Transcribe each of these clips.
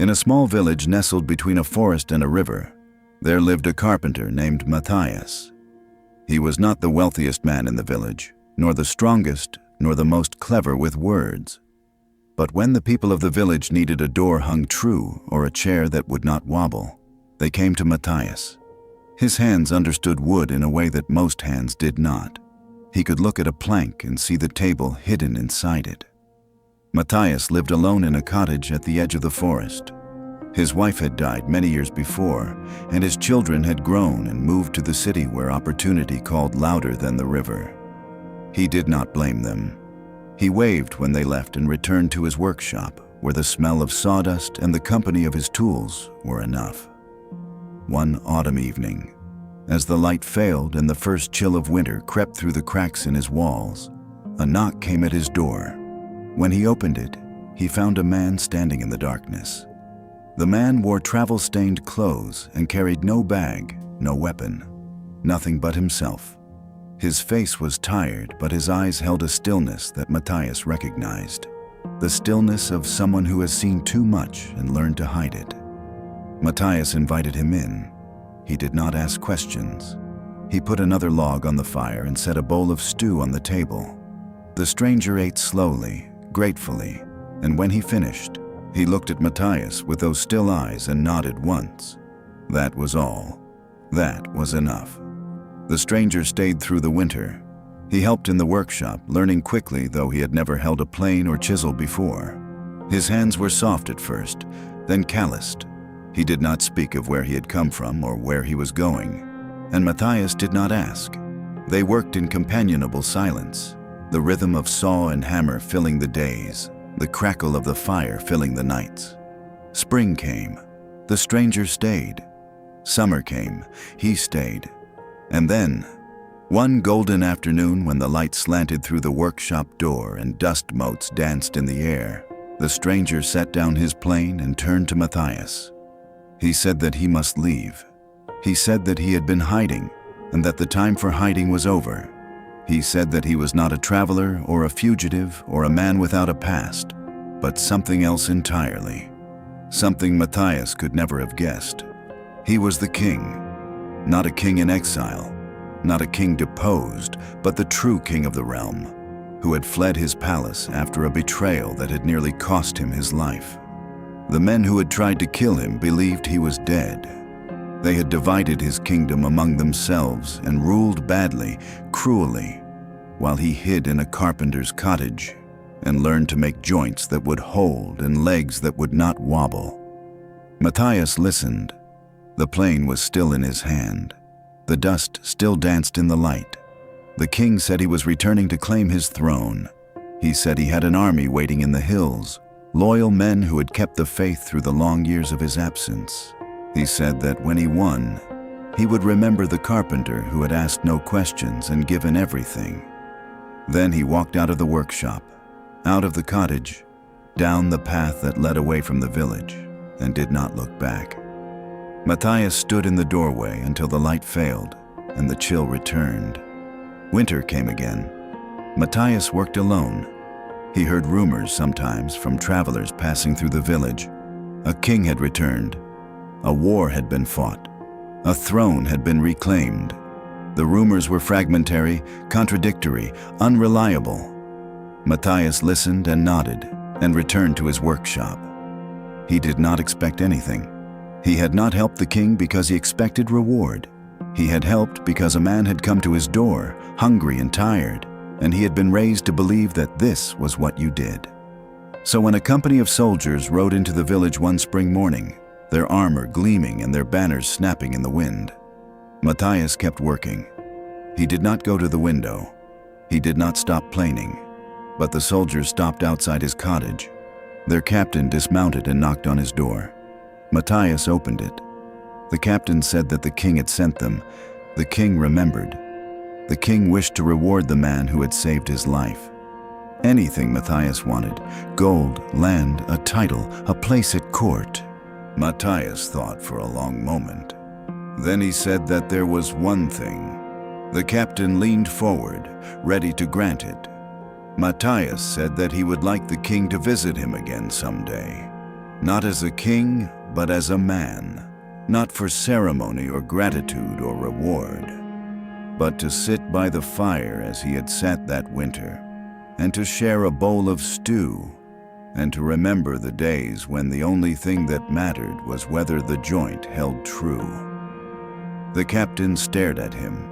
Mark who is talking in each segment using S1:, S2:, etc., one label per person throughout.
S1: In a small village nestled between a forest and a river, there lived a carpenter named Matthias. He was not the wealthiest man in the village, nor the strongest, nor the most clever with words. But when the people of the village needed a door hung true or a chair that would not wobble, they came to Matthias. His hands understood wood in a way that most hands did not. He could look at a plank and see the table hidden inside it. Matthias lived alone in a cottage at the edge of the forest. His wife had died many years before, and his children had grown and moved to the city where opportunity called louder than the river. He did not blame them. He waved when they left and returned to his workshop, where the smell of sawdust and the company of his tools were enough. One autumn evening, as the light failed and the first chill of winter crept through the cracks in his walls, a knock came at his door. When he opened it, he found a man standing in the darkness. The man wore travel-stained clothes and carried no bag, no weapon, nothing but himself. His face was tired, but his eyes held a stillness that Matthias recognized, the stillness of someone who has seen too much and learned to hide it. Matthias invited him in. He did not ask questions. He put another log on the fire and set a bowl of stew on the table. The stranger ate slowly, gratefully, and when he finished, he looked at Matthias with those still eyes and nodded once. That was all. That was enough. The stranger stayed through the winter. He helped in the workshop, learning quickly, though he had never held a plane or chisel before. His hands were soft at first, then calloused. He did not speak of where he had come from or where he was going, and Matthias did not ask. They worked in companionable silence, the rhythm of saw and hammer filling the days, the crackle of the fire filling the nights. Spring came. The stranger stayed. Summer came. He stayed. And then, one golden afternoon when the light slanted through the workshop door and dust motes danced in the air, the stranger set down his plane and turned to Matthias. He said that he must leave. He said that he had been hiding and that the time for hiding was over. He said that he was not a traveler or a fugitive or a man without a past, but something else entirely. Something Matthias could never have guessed. He was the king. Not a king in exile, not a king deposed, but the true king of the realm, who had fled his palace after a betrayal that had nearly cost him his life. The men who had tried to kill him believed he was dead. They had divided his kingdom among themselves and ruled badly, cruelly, while he hid in a carpenter's cottage and learned to make joints that would hold and legs that would not wobble. Matthias listened. The plane was still in his hand. The dust still danced in the light. The king said he was returning to claim his throne. He said he had an army waiting in the hills, loyal men who had kept the faith through the long years of his absence. He said that when he won, he would remember the carpenter who had asked no questions and given everything. Then he walked out of the workshop, out of the cottage, down the path that led away from the village, and did not look back. Matthias stood in the doorway until the light failed and the chill returned. Winter came again. Matthias worked alone. He heard rumors sometimes from travelers passing through the village. A king had returned. A war had been fought. A throne had been reclaimed. The rumors were fragmentary, contradictory, unreliable. Matthias listened and nodded and returned to his workshop. He did not expect anything. He had not helped the king because he expected reward. He had helped because a man had come to his door, hungry and tired, and he had been raised to believe that this was what you did. So when a company of soldiers rode into the village one spring morning, their armor gleaming and their banners snapping in the wind, Matthias kept working. He did not go to the window. He did not stop planing. But the soldiers stopped outside his cottage. Their captain dismounted and knocked on his door. Matthias opened it. The captain said that the king had sent them. The king remembered. The king wished to reward the man who had saved his life. Anything Matthias wanted: gold, land, a title, a place at court. Matthias thought for a long moment. Then he said that there was one thing. The captain leaned forward, ready to grant it. Matthias said that he would like the king to visit him again someday. not as a king, but as a man, not for ceremony or gratitude or reward, but to sit by the fire as he had sat that winter, and to share a bowl of stew, and to remember the days when the only thing that mattered was whether the joint held true. The captain stared at him.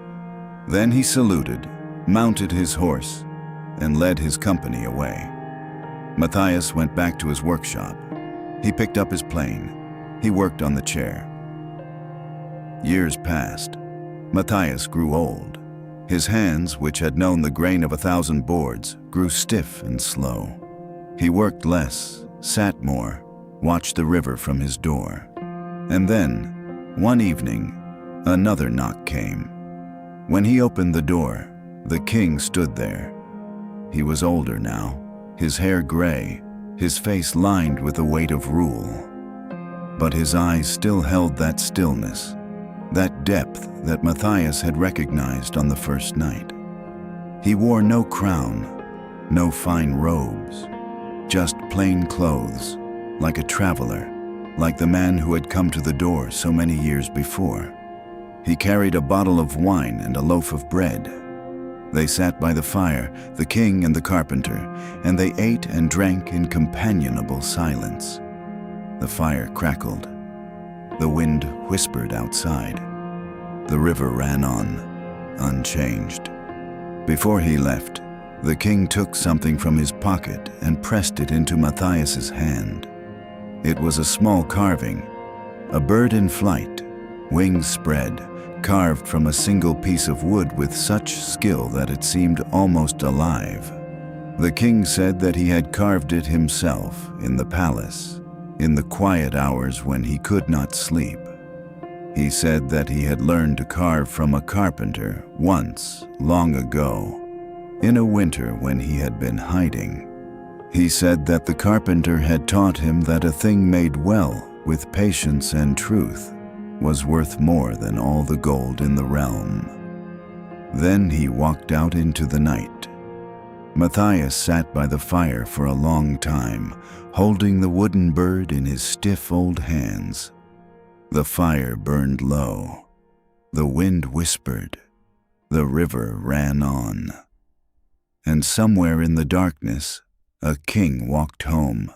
S1: Then he saluted, mounted his horse, and led his company away. Matthias went back to his workshop. He picked up his plane. He worked on the chair. Years passed. Matthias grew old. His hands, which had known the grain of 1,000 boards, grew stiff and slow. He worked less, sat more, watched the river from his door. And then, one evening, another knock came. When he opened the door, the king stood there. He was older now, his hair gray, his face lined with the weight of rule. But his eyes still held that stillness, that depth that Matthias had recognized on the first night. He wore no crown, no fine robes, just plain clothes, like a traveler, like the man who had come to the door so many years before. He carried a bottle of wine and a loaf of bread. They sat by the fire, the king and the carpenter, and they ate and drank in companionable silence. The fire crackled. The wind whispered outside. The river ran on, unchanged. Before he left, the king took something from his pocket and pressed it into Matthias's hand. It was a small carving, a bird in flight, wings spread, carved from a single piece of wood with such skill that it seemed almost alive. The king said that he had carved it himself in the palace, in the quiet hours when he could not sleep. He said that he had learned to carve from a carpenter once, long ago, in a winter when he had been hiding. He said that the carpenter had taught him that a thing made well, with patience and truth, was worth more than all the gold in the realm. Then he walked out into the night. Matthias sat by the fire for a long time, holding the wooden bird in his stiff old hands. The fire burned low. The wind whispered. The river ran on. And somewhere in the darkness, a king walked home.